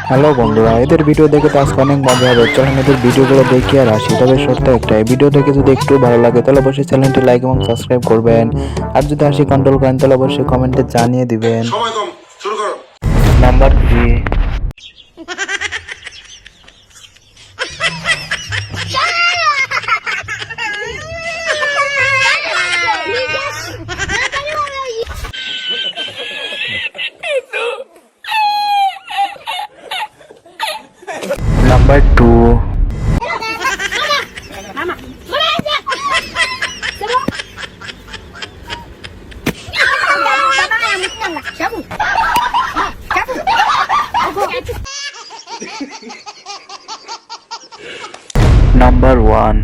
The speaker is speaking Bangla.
হ্যালো বন্ধুরা, এদের ভিডিও দেখে তো আজকে অনেক মজা হবে। চলেন এদের ভিডিওগুলো দেখি আর আসি। তবে শর্ত একটাই, ভিডিও দেখে যদি একটু ভালো লাগে তাহলে অবশ্যই চ্যানেলটি লাইক এবং সাবস্ক্রাইব করবেন। আর যদি হাসি কন্ট্রোল করেন তাহলে অবশ্যই কমেন্টে জানিয়ে দিবেন। সময় কম, শুরু করো। নাম্বার 3। নাম্বার 2। নাম্বার 1।